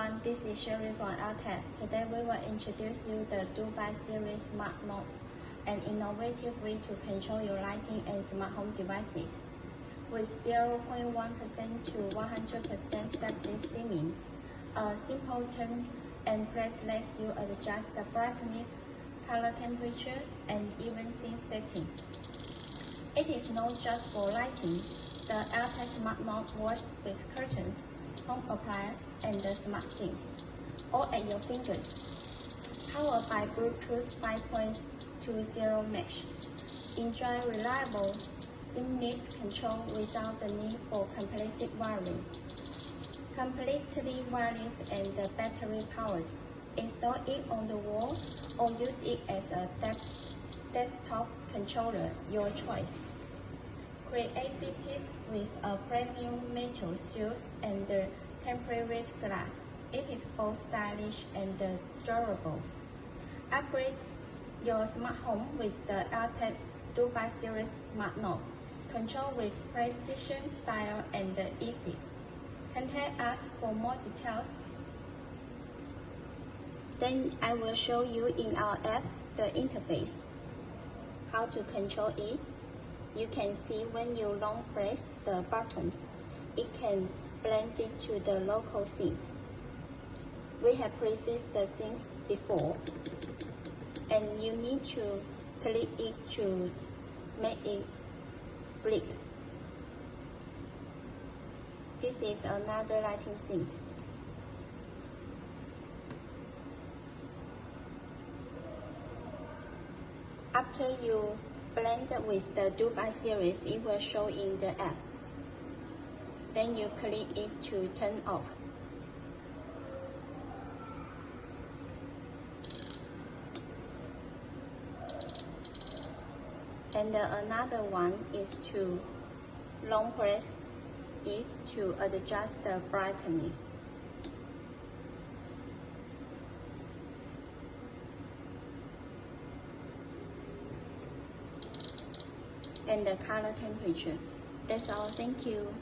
everyone, this is Sherry from L-TECH. Today we will introduce you the Dubai Series Smart Knob, an innovative way to control your lighting and smart home devices. With 0.1% to 100% step-less dimming, a simple turn and press lets you adjust the brightness, color temperature, and even scene setting. It is not just for lighting. The L-TECH Smart Knob works with curtains, home appliances, and the smart things, all at your fingers. Powered by Bluetooth 5.20 mesh. Enjoy reliable, seamless control without the need for complex wiring. Completely wireless and battery powered. Install it on the wall or use it as a desktop controller, your choice. Created with a premium metal shield and tempered glass. It is both stylish and durable. Upgrade your smart home with the L-TECH Dubai Series Smart Knob. Control with precision, style, and ease. Contact us for more details. Then I will show you in our app the interface, how to control it. You can see when you long press the buttons, it can blend into the local scenes. We have preset the scenes before, and you need to click it to make it flip. This is another lighting scene. After you blend with the Dubai Series, it will show in the app. Then you click it to turn off. And another one is to long press it to adjust the brightness. And the color temperature. That's all. Thank you.